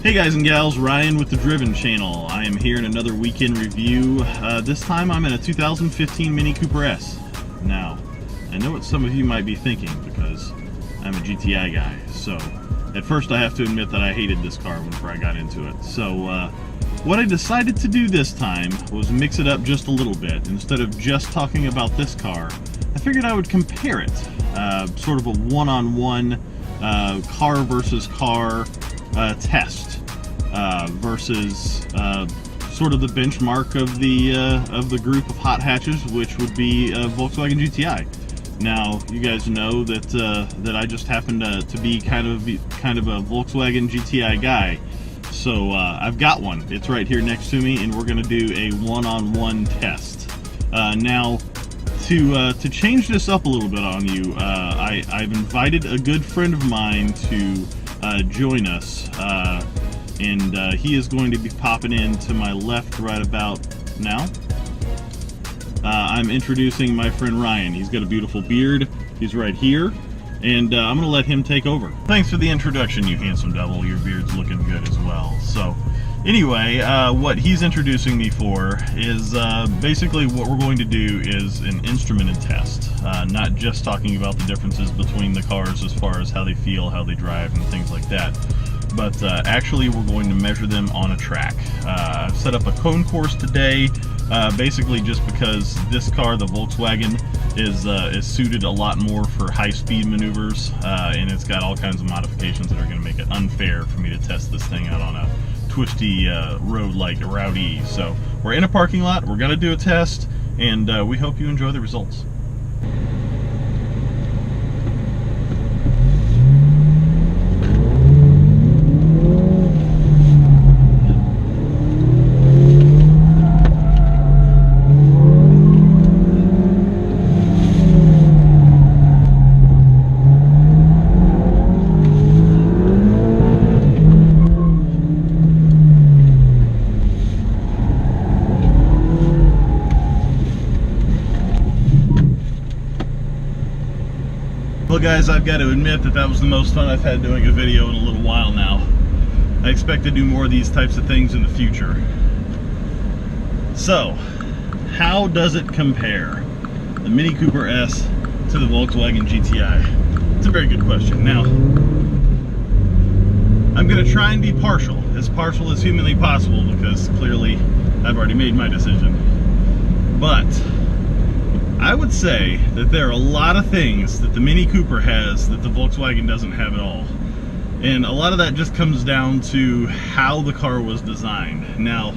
Hey guys and gals, Ryan with the Driven channel. I am here in another weekend review. This time I'm in a 2015 Mini Cooper S. Now, I know what some of you might be thinking because I'm a GTI guy. So, at first I have to admit that I hated this car whenever I got into it. So, what I decided to do this time was mix it up just a little bit. Instead of just talking about this car, I figured I would compare it. Sort of a one-on-one car versus car test versus sort of the benchmark of the group of hot hatches, which would be Volkswagen GTI. Now, you guys know that that I just happen to be kind of a Volkswagen GTI guy, so I've got one. It's right here next to me, and we're going to do a one-on-one test. Now, to change this up a little bit on you, I've invited a good friend of mine to join us, and he is going to be popping in to my left right about now. I'm introducing my friend Ryan. He's got a beautiful beard. He's right here, and I'm going to let him take over. Thanks for the introduction, you handsome devil. Your beard's looking good as well. So anyway, what he's introducing me for is basically what we're going to do is an instrumented test, not just talking about the differences between the cars as far as how they feel, how they drive, and things like that, but actually we're going to measure them on a track. I've set up a cone course today, basically just because this car, the Volkswagen, is suited a lot more for high-speed maneuvers, and it's got all kinds of modifications that are going to make it unfair for me to test this thing out on a twisty road like Route E. So we're in a parking lot, we're going to do a test, and we hope you enjoy the results. Well guys, I've got to admit that was the most fun I've had doing a video in a little while now. I expect to do more of these types of things in the future. So, how does it compare, the Mini Cooper S to the Volkswagen GTI? It's a very good question. Now, I'm going to try and be partial as humanly possible, because clearly I've already made my decision. But I would say that there are a lot of things that the Mini Cooper has that the Volkswagen doesn't have at all. And a lot of that just comes down to how the car was designed. Now,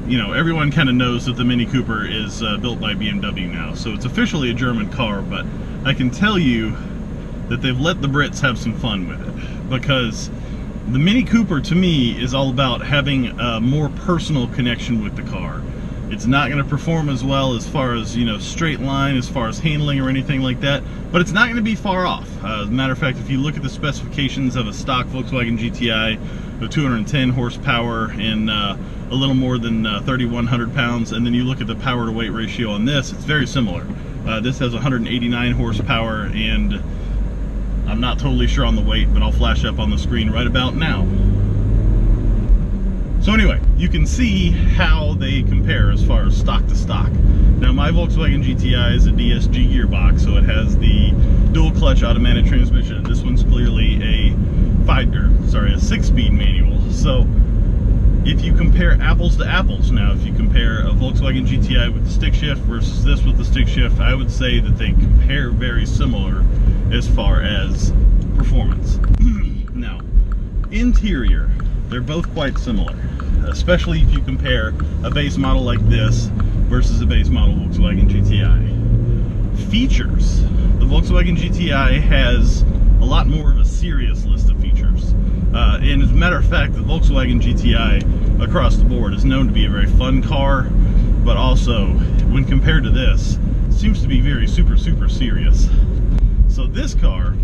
you know, everyone kind of knows that the Mini Cooper is built by BMW now, so it's officially a German car, but I can tell you that they've let the Brits have some fun with it, because the Mini Cooper, to me, is all about having a more personal connection with the car. It's not going to perform as well as far as, you know, straight line, as far as handling or anything like that, but it's not going to be far off. As a matter of fact, if you look at the specifications of a stock Volkswagen GTI of 210 horsepower and a little more than 3,100 pounds, and then you look at the power to weight ratio on this, it's very similar. This has 189 horsepower, and I'm not totally sure on the weight, but I'll flash up on the screen right about now. So anyway, you can see how they compare as far as stock to stock. Now, my Volkswagen GTI is a DSG gearbox, so it has the dual clutch automatic transmission. This one's clearly a 6-speed manual. So if you compare apples to apples, now if you compare a Volkswagen GTI with the stick shift versus this with the stick shift, I would say that they compare very similar as far as performance. Now, interior, they're both quite similar, especially if you compare a base model like this versus a base model Volkswagen GTI. Features, the Volkswagen GTI has a lot more of a serious list of features. And as a matter of fact, the Volkswagen GTI across the board is known to be a very fun car, but also, when compared to this, seems to be very super serious. So this car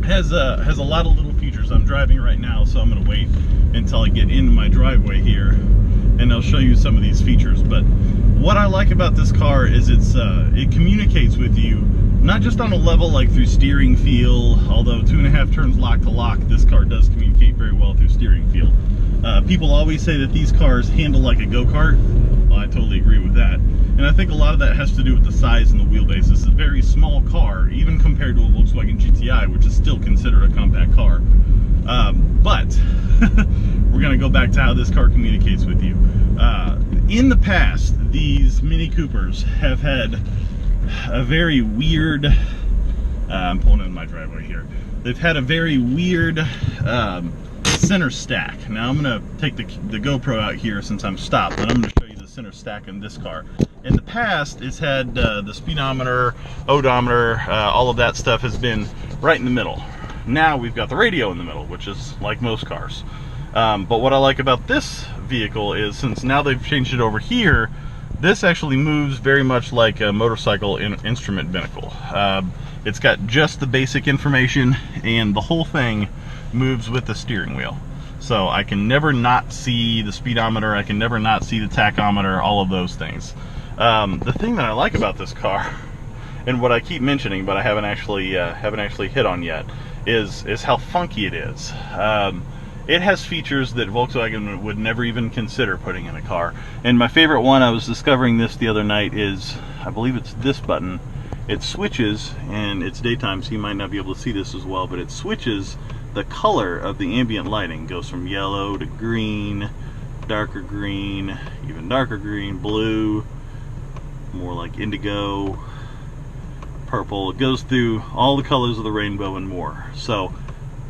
has a lot of little features. I'm driving right now, so I'm going to wait until I get into my driveway here, and I'll show you some of these features. But what I like about this car is it communicates with you, not just on a level like through steering feel, although 2.5 turns lock to lock, this car does communicate very well through steering feel. People always say that these cars handle like a go-kart. Well, I totally agree with that. And I think a lot of that has to do with the size and the wheelbase. This is a very small car, even compared to a Volkswagen GTI, which is still considered a compact car. But we're going to go back to how this car communicates with you. In the past, these Mini Coopers have had a very weird, I'm pulling in my driveway here. They've had a very weird center stack. Now I'm going to take the GoPro out here since I'm stopped, and I'm going to show you the center stack in this car. In the past, it's had the speedometer, odometer, all of that stuff has been right in the middle. Now we've got the radio in the middle, which is like most cars. But what I like about this vehicle is, since now they've changed it over here, this actually moves very much like a motorcycle instrument binnacle. It's got just the basic information, and the whole thing moves with the steering wheel. So I can never not see the speedometer, I can never not see the tachometer, all of those things. The thing that I like about this car, and what I keep mentioning but I haven't actually hit on yet, is how funky it is. It has features that Volkswagen would never even consider putting in a car. And my favorite one, I was discovering this the other night, is, I believe it's this button. It switches, and it's daytime so you might not be able to see this as well, but it switches the color of the ambient lighting. Goes from yellow to green, darker green, even darker green, blue, more like indigo, purple. It goes through all the colors of the rainbow and more. So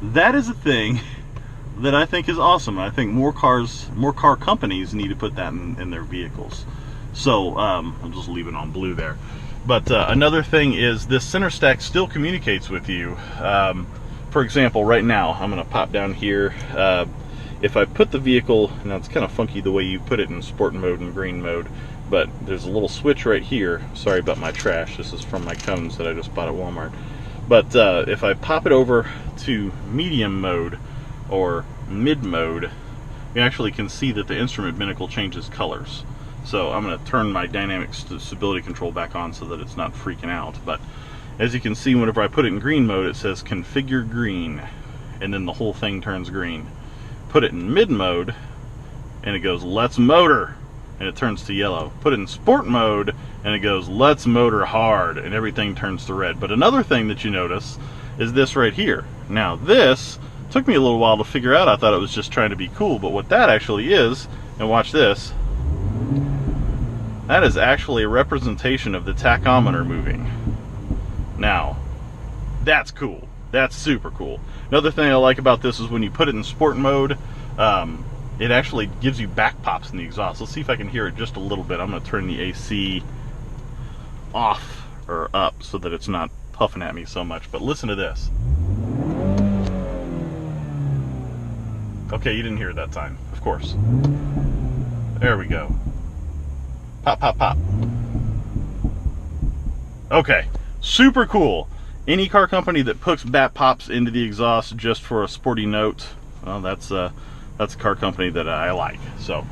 that is a thing that I think is awesome. I think more car companies need to put that in their vehicles. So I'll just leave it on blue there. But another thing is this center stack still communicates with you. For example, right now I'm going to pop down here. If I put the vehicle, now it's kind of funky the way you put it in sport mode and green mode, but there's a little switch right here. Sorry about my trash, this is from my cones that I just bought at Walmart. But if I pop it over to medium mode or mid mode, you actually can see that the instrument binnacle changes colors. So I'm going to turn my dynamic stability control back on so that it's not freaking out. But as you can see, whenever I put it in green mode, it says configure green, and then the whole thing turns green. Put it in mid mode and it goes let's motor, and it turns to yellow. Put it in sport mode and it goes let's motor hard, and everything turns to red. But another thing that you notice is this right here. Now this took me a little while to figure out. I thought it was just trying to be cool, but what that actually is, and watch this, that is actually a representation of the tachometer moving. Now that's cool. That's super cool. Another thing I like about this is when you put it in sport mode, it actually gives you back pops in the exhaust. Let's see if I can hear it just a little bit. I'm going to turn the AC off or up so that it's not puffing at me so much. But listen to this. Okay, you didn't hear it that time, of course. There we go. Pop, pop, pop. Okay, super cool. Any car company that puts bat pops into the exhaust just for a sporty note, well, that's a car company that I like. So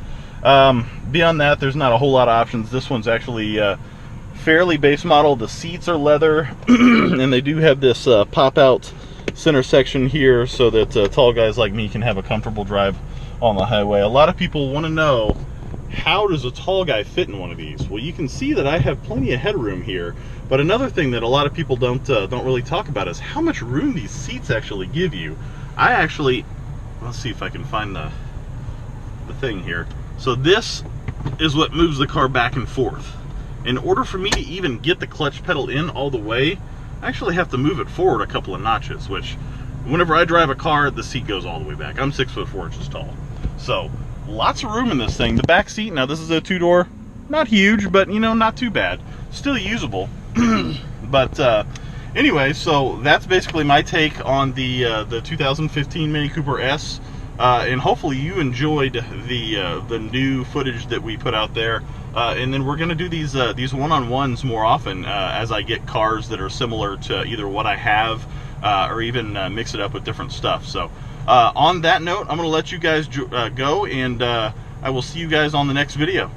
beyond that, there's not a whole lot of options. This one's actually fairly base model. The seats are leather and they do have this pop out center section here so that tall guys like me can have a comfortable drive on the highway. A lot of people want to know, how does a tall guy fit in one of these? Well, you can see that I have plenty of headroom here, but another thing that a lot of people don't really talk about is how much room these seats actually give you. I actually, let's see if I can find the thing here. So this is what moves the car back and forth. In order for me to even get the clutch pedal in all the way, I actually have to move it forward a couple of notches, which whenever I drive a car, the seat goes all the way back. I'm 6'4" inches tall. So lots of room in this thing. The back seat, now this is a two-door, not huge, but you know, not too bad. Still usable. But anyway, so that's basically my take on the 2015 Mini Cooper S. And hopefully you enjoyed the new footage that we put out there. And then we're going to do these one-on-ones more often as I get cars that are similar to either what I have or even mix it up with different stuff. So on that note, I'm going to let you guys go, and I will see you guys on the next video.